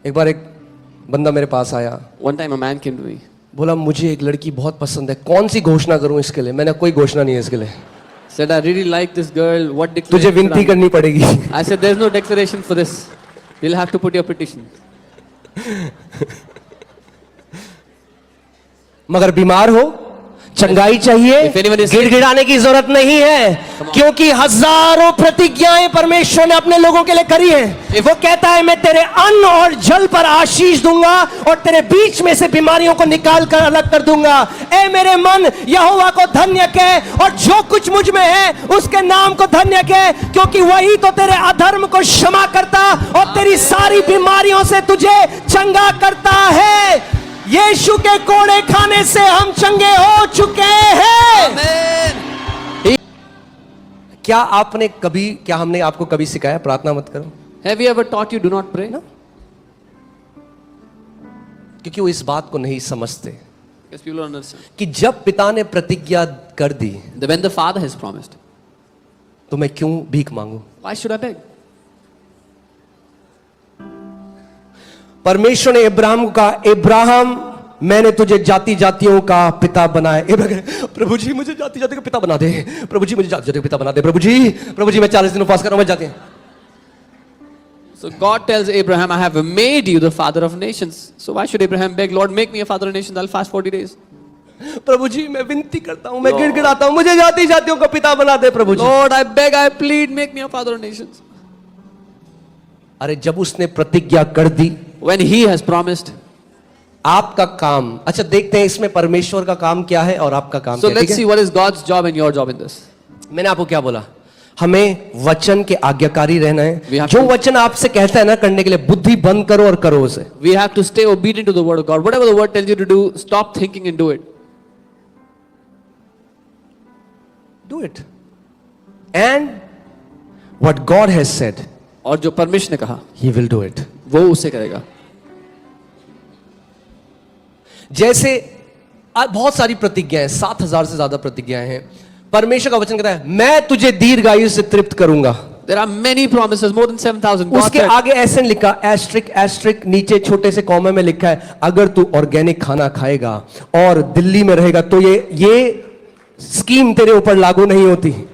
एक बार एक बंदा मेरे पास आया, One time a man came to me. बोला मुझे एक लड़की बहुत पसंद है, कौन सी घोषणा करूं इसके लिए? मैंने कोई घोषणा नहीं है इसके लिए, Said, I really like this girl. What तुझे declaration? विनती करनी पड़ेगी. I said, there's no declaration for this. You'll have to put your petition. मगर बीमार हो, चंगाई चाहिए, If anyone is sick- गिड़गिड़ाने की जरूरत नहीं है, क्योंकि हजारों प्रतिज्ञाएं परमेश्वर ने अपने लोगों के लिए करी हैं. वो कहता है मैं तेरे अन्न और जल पर आशीष दूंगा और तेरे बीच में से बीमारियों को निकाल कर अलग कर दूंगा. ए मेरे मन, यहोवा को धन्य कह और जो कुछ मुझ में है उसके नाम को धन्य कह, क्योंकि वही तो तेरे अधर्म को क्षमा करता और तेरी सारी बीमारियों से तुझे चंगा करता है. यीशु के कोड़े खाने से हम चंगे हो चुके हैं. Amen. क्या हमने आपको कभी सिखाया प्रार्थना मत करो? Have you ever taught you do not pray? No. क्योंकि वो इस बात को नहीं समझते Because people don't understand. कि जब पिता ने प्रतिज्ञा कर दी When the Father has promised, तो मैं क्यों भीख मांगू? why should I beg? परमेश्वर ने अब्राहम को कहा, अब्राहम मैंने तुझे जाति जातियों का पिता बनाया. प्रभु जी मुझे जाति जाति का पिता बना दे, प्रभु जी मुझे जाति जाति का पिता बना दे, प्रभु जी मैं 40 दिन उपवास कर रहा हूं, मैं जाती हूं. So God tells Abraham, I have made you the father of nations. So why should Abraham beg, Lord, make me a father of nations, I'll fast 40 days. प्रभु जी मैं विनती करता हूं, मैं गिड़गिड़ाता हूं, मुझे जाति जातियों का पिता बना दे प्रभु जी. Lord, I beg, I plead, make me a father of nations. अरे जब उसने प्रतिज्ञा कर दी, When he has promised. आपका काम, अच्छा देखते हैं इसमें परमेश्वर का काम क्या है और आपका काम So क्या है. let's see what is God's job and your job in this. मैंने आपको क्या बोला? हमें वचन के आज्ञाकारी रहना We है. have जो to- वचन आपसे कहता है ना करने के लिए, बुद्धि बंद करो और करो उसे. We have to stay obedient to the word of God. Whatever the word tells you to do, stop thinking and do it. Do it. And what God has said, और जो परमेश्वर ने कहा, He will do it. वो उसे करेगा. जैसे बहुत सारी प्रतिज्ञाएं, 7,000 से ज्यादा प्रतिज्ञाएं हैं. परमेश्वर का वचन कहता है मैं तुझे दीर्घायु से तृप्त करूंगा. There are many promises, more than 7,000. God उसके said, आगे ऐसे लिखा, एस्ट्रिक एस्ट्रिक नीचे छोटे से कॉमा में लिखा है, अगर तू ऑर्गेनिक खाना खाएगा और दिल्ली में रहेगा तो ये स्कीम तेरे ऊपर लागू नहीं होती.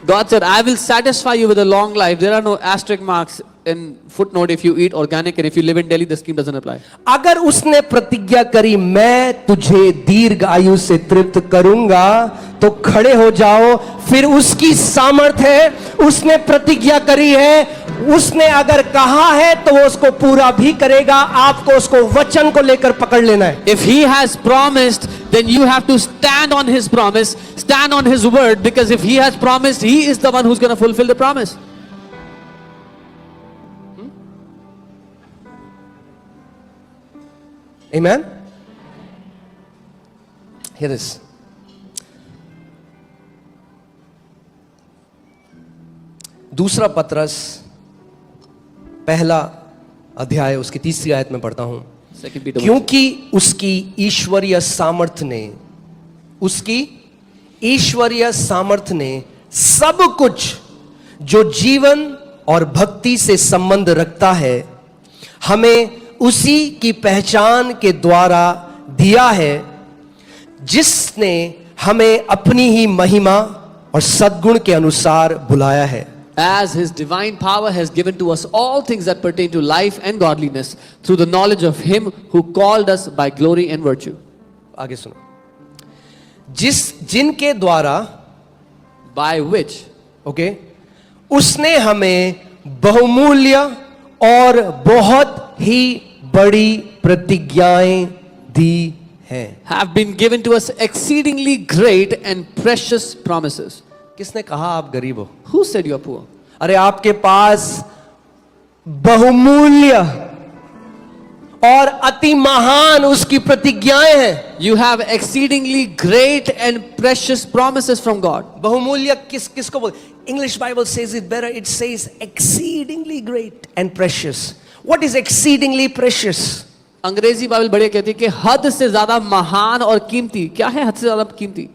God said, I will satisfy you with a long life. There are no asterisk marks in footnote if you eat organic, and if you live in Delhi, the scheme doesn't apply. अगर उसने प्रतिज्ञा करी मैं तुझे दीर्घ आयु से तृप्त करूंगा, तो खड़े हो जाओ. फिर उसकी सामर्थ्य है, उसने प्रतिज्ञा करी है, उसने अगर कहा है तो वो उसको पूरा भी करेगा. आपको उसको वचन को लेकर पकड़ लेना है. If he has promised, then you have to stand on his promise, stand on his word, because if he has promised, he is the one who's going to fulfill the promise. Amen. Here is. दूसरा पत्रस पहला अध्याय उसकी 3री आयत में पढ़ता हूं. Second Peter 1. क्योंकि उसकी ईश्वरीय सामर्थ्य ने सब कुछ जो जीवन और भक्ति से संबंध रखता है हमें उसी की पहचान के द्वारा दिया है, जिसने हमें अपनी ही महिमा और सद्गुण के अनुसार बुलाया है. As his divine power has given to us all things that pertain to life and godliness through the knowledge of him who called us by glory and virtue. आगे सुनो. जिनके द्वारा, By which, ओके, उसने हमें बहुमूल्य और बहुत ही बड़ी प्रतिज्ञाएं दी हैं. have been given to us exceedingly great and precious promises. किसने कहा आप गरीब हो? Who said you are poor? अरे आपके पास बहुमूल्य और अति महान उसकी प्रतिज्ञाएं हैं. You have exceedingly great and precious promises from God. बहुमूल्य किसको बोल? English Bible says it better. It says exceedingly great and precious. What is exceedingly precious? अंग्रेजी बाइबल बढ़िया कहती है कि हद से ज्यादा महान और कीमती. क्या है हद से ज्यादा कीमती?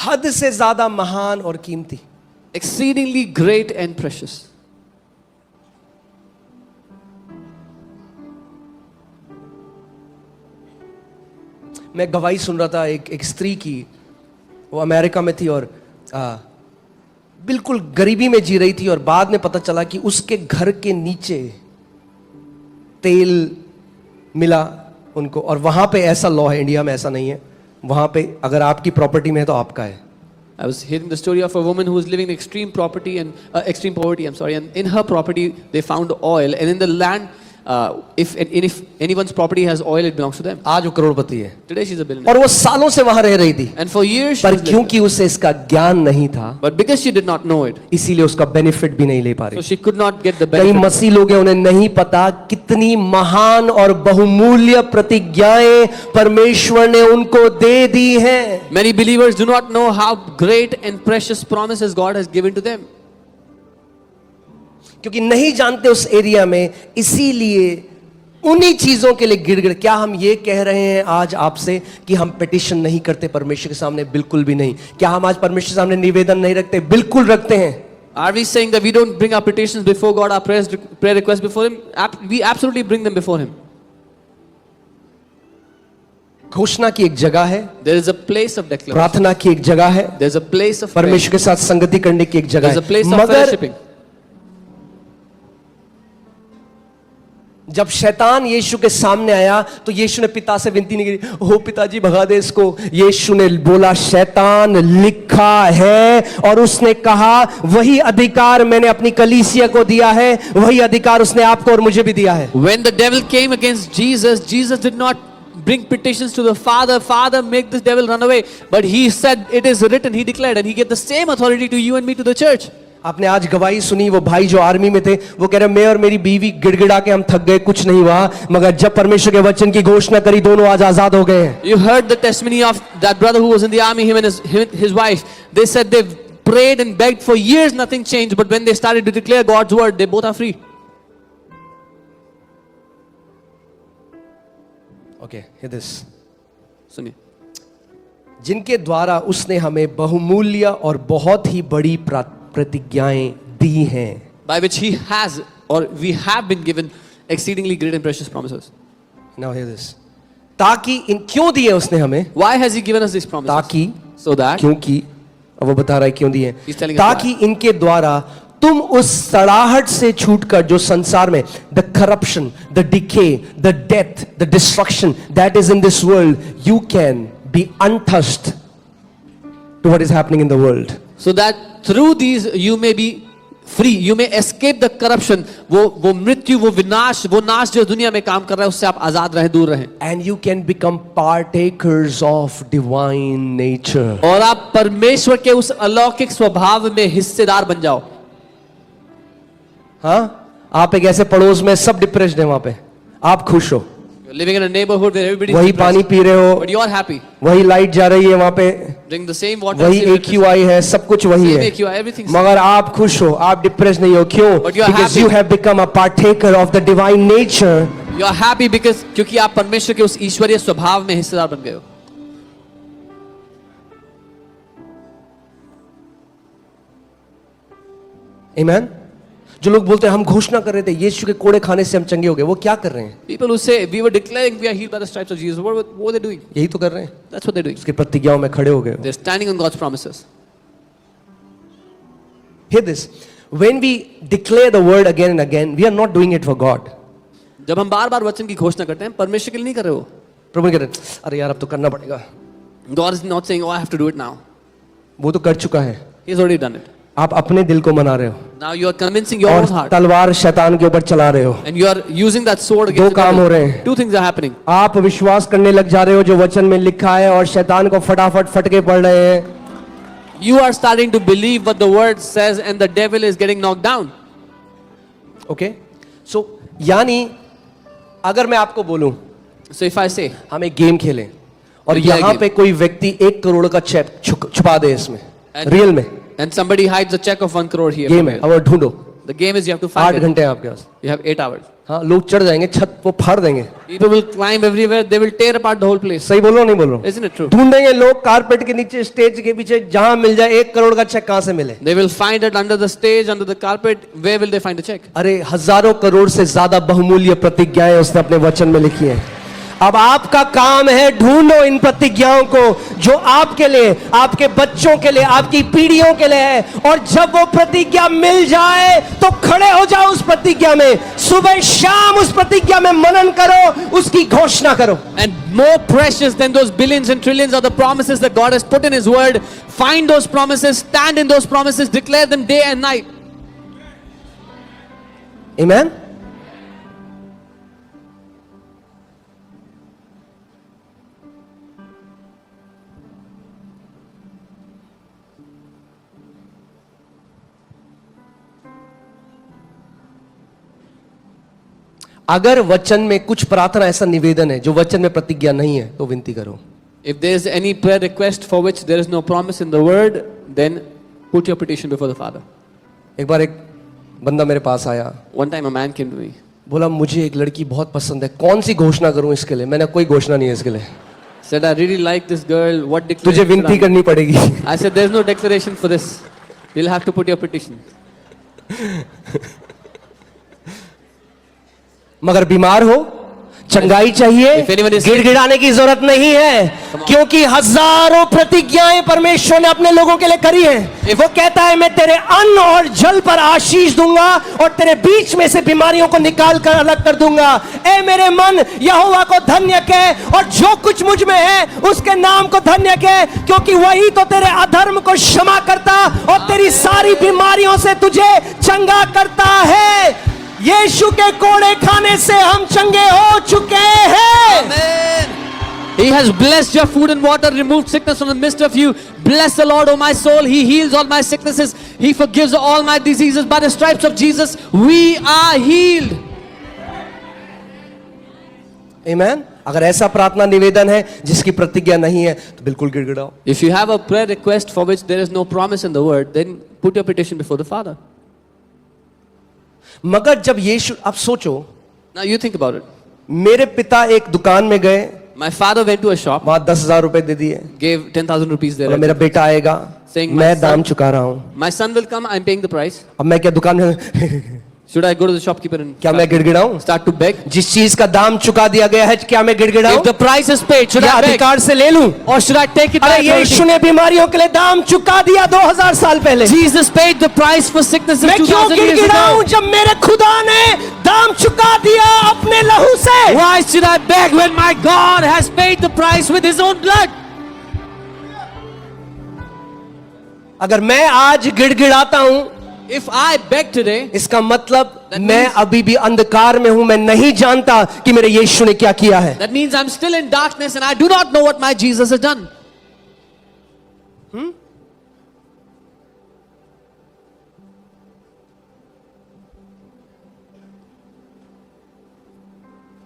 हद से ज्यादा महान और कीमती। exceedingly great and precious. मैं गवाही सुन रहा था एक स्त्री की, वो अमेरिका में थी और बिल्कुल गरीबी में जी रही थी, और बाद में पता चला कि उसके घर के नीचे तेल मिला उनको। और वहां पे ऐसा लॉ है, इंडिया में ऐसा नहीं है, वहां पे अगर आपकी प्रॉपर्टी में है तो आपका है। I was hearing the story of a woman who was living in extreme extreme poverty. I'm sorry, and in her property they found oil, and in the land, if anyone's property has oil, it belongs to them. आज वो करोड़पति है Today she's a billionaire. और वो सालों से वहां रह रही थी, And for years she पर was living क्योंकि उसे इसका ज्ञान नहीं था, there. But because she did not know it, इसीलिए उसका बेनिफिट भी नहीं ले पा so रही। she could not get the कई benefit. मसीह लोग हैं, उन्हें नहीं पता कितनी महान और बहुमूल्य प्रतिज्ञाएं परमेश्वर ने उनको दे दी हैं। Many believers do not know how great and precious promises God has given to them. क्योंकि नहीं जानते उस एरिया में, इसीलिए उन्हीं चीजों के लिए गिड़गिड़। क्या हम ये कह रहे हैं आज आपसे कि हम पिटिशन नहीं करते परमेश्वर के सामने? बिल्कुल भी नहीं। क्या हम आज परमेश्वर के सामने निवेदन नहीं रखते? बिल्कुल रखते हैं। Are we saying that we don't bring our petitions before God, our prayer requests before Him? We absolutely bring them before Him. घोषणा की एक जगह है, There is a place of declaration. प्रार्थना की एक जगह है, There's a place of prayer. परमेश्वर के साथ संगति करने की एक जगह There's a place है। of मगर fellowshipping. जब शैतान यीशु के सामने आया तो यीशु ने पिता से विनती नहीं की, हो पिताजी भगा दे इसको। यीशु ने बोला, शैतान लिखा है, और उसने कहा वही अधिकार मैंने अपनी कलीसिया को दिया है, वही अधिकार उसने आपको और मुझे भी दिया है। When the devil came against Jesus, Jesus did not bring petitions to the Father, Father, make this devil run away. But he said, it is written, he declared, and he gave the same authority to you and me, to the church. आपने आज गवाही सुनी, वो भाई जो army में थे वो कह रहे, मैं और मेरी बीवी गिड़गिड़ा के हम थक गए, कुछ नहीं हुआ, मगर जब परमेश्वर के वचन की घोषणा करी दोनों आज आजाद हो गए हैं। You heard the testimony of that brother who was in the army, him and his wife. They said they prayed and begged for years, nothing changed. But when they started to declare God's word, they both are free. Okay, hear this. सुनिए, जिनके द्वारा उसने हमें बहुमूल्य और बहुत ही बड़ी प्रतिज्ञाएं दी हैं। by which he has, or we have been given exceedingly great and precious promises. Now hear this. ताकि इन क्यों दिए उसने हमें? Why has he given us these promises? ताकि, so that, क्योंकि, अब वो बता रहा है क्यों दिए। He's telling us ताकि इनके द्वारा तुम उस सड़ाहट से छूटकर जो संसार में the corruption, the decay, the death, the destruction that is in this world, you can be untouched to what is happening in the world. so that through these you may be free, you may escape the corruption. वो मृत्यु, वो विनाश, वो नाश जो दुनिया में काम कर रहा है, उससे आप आजाद रहे, दूर रहें. And you can become partakers of divine nature. और आप परमेश्वर के उस अलौकिक स्वभाव में हिस्सेदार बन जाओ. हाँ, आप एक ऐसे पड़ोस में सब डिप्रेस्ड है, वहां पे आप खुश हो, You're living in a neighborhood where everybody वही is पानी depressed, पी रहे हो, but you are happy. वही लाइट जा रही है वहां पे, Drink the same water, वही same electricity, AQI है, सब कुछ वही same है, AQI, everything. मगर आप खुश हो, आप डिप्रेस नहीं हो। क्यों? But you are Because happy. you have become a partaker of the divine nature. You are happy because क्योंकि आप परमेश्वर के उस ईश्वरीय स्वभाव में हिस्सेदार बन गए हो. Amen? जो लोग बोलते हैं हम घोषणा कर रहे थे यीशु के कोड़े खाने से हम चंगे हो गए, वो क्या कर रहे हैं? People who say we were declaring we are healed by the stripes of Jesus, what were they doing? यही तो कर रहे हैं, That's what they're doing. उसकी प्रतिज्ञाओं में खड़े हो गए हो। They're standing on God's promises. Hear this. When we declare the word again and again, we are not doing it for God. जब हम बार-बार वचन की घोषणा करते हैं, परमेश्वर के लिए नहीं कर रहे हो. प्रभु कह रहे हैं, अरे यार अब तो करना पड़ेगा, God is not saying, oh, I have to do it now. वो तो कर चुका है, He's already done it. आप अपने दिल को मना रहे हो Now you are convincing your own और heart, तलवार शैतान के ऊपर चला रहे हो। and you are using that sword दो against the काम हो रहे devil. हैं। Two things are happening. आप विश्वास करने लग जा रहे हो जो वचन में लिखा है, और शैतान को फटाफट फटके पड़ रहे हैं। You are starting to believe what the word says, and the devil is getting knocked down. Okay, so यानी अगर मैं आपको बोलूं So if I say, हम एक गेम खेलें और We play a यहाँ game. पे कोई व्यक्ति 1 करोड़ का चेक छुपा दे इसमें, And- रियल में and somebody hides a check of 1 crore here. Game है, somewhere. अब ढूंढो, The game is you have to 8 find it. घंटे हैं आपके पास, You have 8 hours. हाँ, लोग चढ़ जाएंगे, छत वो फाड़ देंगे। People will climb everywhere. They will tear apart the whole place. सही बोल रहा हूं, नहीं बोल रहा हूं? Isn't it true? ढूंढेंगे लोग कारपेट के नीचे, स्टेज के पीछे, जहां मिल जाए। 1 करोड़ का चेक कहां से मिले? They will find it under the stage, under the carpet. Where will they find the check? अरे हजारों करोड़ से ज्यादा बहुमूल्य प्रतिज्ञाएं उसने अपने वचन में लिखी हैं। अब आपका काम है ढूंढो इन प्रतिज्ञाओं को जो आपके लिए, आपके बच्चों के लिए, आपकी पीढ़ियों के लिए है। और जब वो प्रतिज्ञा मिल जाए तो खड़े हो जाओ उस प्रतिज्ञा में, सुबह शाम उस प्रतिज्ञा में मनन करो, उसकी घोषणा करो। And more precious than those billions and trillions are the promises that God has put in His Word. Find those promises, stand in those promises, declare them day and night. Amen? अगर वचन में कुछ प्रार्थना ऐसा निवेदन है जो वचन में प्रतिज्ञा नहीं है तो विनती करो। If there is any prayer request for which there is no promise in the Word, then put your petition before the Father. एक बार एक बंदा मेरे पास आया, One time a man came to me. बोला मुझे एक लड़की बहुत पसंद है, कौन सी घोषणा करूं इसके लिए? मैंने कोई घोषणा नहीं है इसके लिए। Said, I really like this girl. What तुझे declaration? विनती करनी पड़ेगी। I said, there's no declaration for this. You'll have to put your petition. मगर बीमार हो, चंगाई चाहिए, If anyone is sick- गिड़गिड़ाने की जरूरत नहीं है, क्योंकि हजारों प्रतिज्ञाएं परमेश्वर ने अपने लोगों के लिए करी हैं। वो कहता है मैं तेरे अन्न और जल पर आशीष दूंगा और तेरे बीच में से बीमारियों को निकाल कर अलग कर दूंगा। ए मेरे मन, यहोवा को धन्य कह और जो कुछ मुझ में है उसके नाम को धन्य कह, क्योंकि वही तो तेरे अधर्म को क्षमा करता और तेरी सारी बीमारियों से तुझे चंगा करता है। यीशु के कोड़े खाने से हम चंगे हो चुके हैं। Amen. He has blessed your food and water, removed sickness from the midst of you. Bless the Lord, O my soul. He heals all my sicknesses. He forgives all my diseases. By the stripes of Jesus, we are healed. Amen? अगर ऐसा प्रार्थना निवेदन है जिसकी प्रतिज्ञा नहीं है तो बिल्कुल गिड़गिड़ाओ। If you have a prayer request for which there is no promise in the Word, then put your petition before the Father. मगर जब यीशु, आप सोचो, Now you think about it. मेरे पिता एक दुकान में गए, My father went to a shop, वहां 10,000 रुपए दे दिए, gave 10,000 rupees there. बोला मेरा बेटा आएगा, Saying, my मैं son- दाम चुका रहा हूं। My son will come, I'm paying the price. अब मैं क्या दुकान में Should I go to the shopkeeper and क्या मैं गिड़गिड़ाऊं? start to beg? जिस चीज का दाम चुका दिया गया है क्या मैं गिड़गिड़ाऊं? If the price is paid, should या I beg? अधिकार से ले लूं? Or should I take it by अरे यीशु authority? ने बीमारियों के लिए दाम चुका दिया 2000 साल पहले। Jesus paid the price for sicknesses मैं क्यों 2000 years गिड़गिड़ाऊं ago. जब मेरे खुदा ने दाम चुका दिया अपने लहू से? Why should I beg when my God has paid the price with His own blood? अगर मैं आज गिड़गिड़ाता हूं, If I beg today, इसका मतलब That मैं means- अभी भी अंधकार में हूं, मैं नहीं जानता कि मेरे यीशु ने क्या किया है। that means I'm still in darkness and I do not know what my Jesus has done.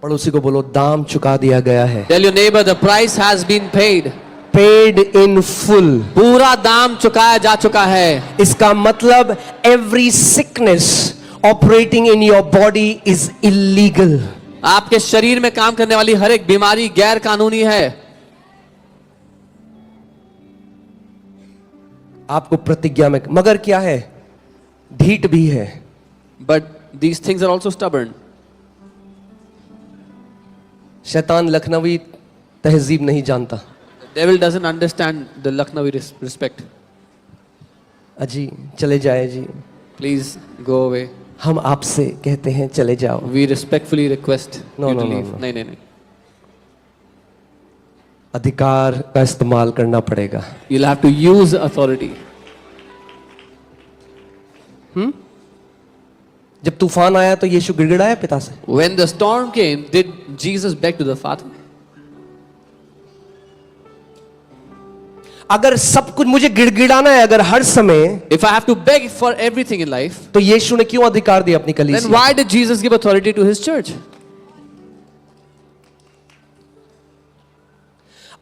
पड़ोसी को बोलो दाम चुका दिया गया है। Tell your neighbor the price has been paid. Paid in full. पूरा दाम चुकाया जा चुका है। इसका मतलब every sickness operating in your body is illegal. आपके शरीर में काम करने वाली हर एक बीमारी गैर कानूनी है। आपको प्रतिज्ञा में, मगर क्या है, ढीठ भी है। But these things are also stubborn. शैतान लखनवी तहजीब नहीं जानता। The devil doesn't understand the Lucknowi respect. अजी चले जाए जी, Please go away. हम आपसे कहते हैं चले जाओ। We respectfully request No, you no, to no, leave. no. नहीं नहीं नहीं. अधिकार का इस्तेमाल करना पड़ेगा। You'll have to use authority. जब तूफान आया तो यीशु गिड़गिड़ाया पिता से? When the storm came, did Jesus beg to the Father? अगर सब कुछ मुझे गिड़गिड़ाना है अगर हर समय, If I have to beg for everything in life, तो यीशु ने क्यों अधिकार दिया अपनी then कलीसिया? why did Jesus give authority to His church?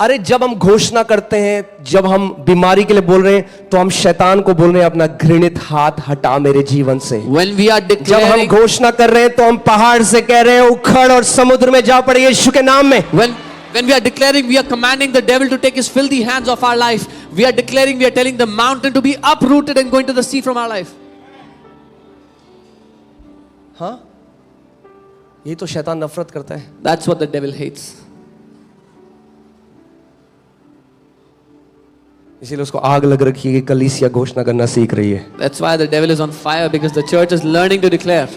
अरे जब हम घोषणा करते हैं, जब हम बीमारी के लिए बोल रहे हैं, तो हम शैतान को बोल रहे हैं अपना घृणित हाथ हटा मेरे जीवन से। When we are जब हम declaring, घोषणा कर रहे हैं तो हम पहाड़ से कह रहे हैं उखड़ और समुद्र में जा पड़े यीशु के नाम में। when we are declaring, we are commanding the devil to take his filthy hands off our life. We are declaring, we are telling the mountain to be uprooted and going to the sea from our life. हाँ, ये तो शैतान नफरत करता है। That's what the devil hates. इसीलिए उसको आग लग रखी है कि कलीसिया घोषणा करना सीख रही है। That's why the devil is on fire, because the church is learning to declare.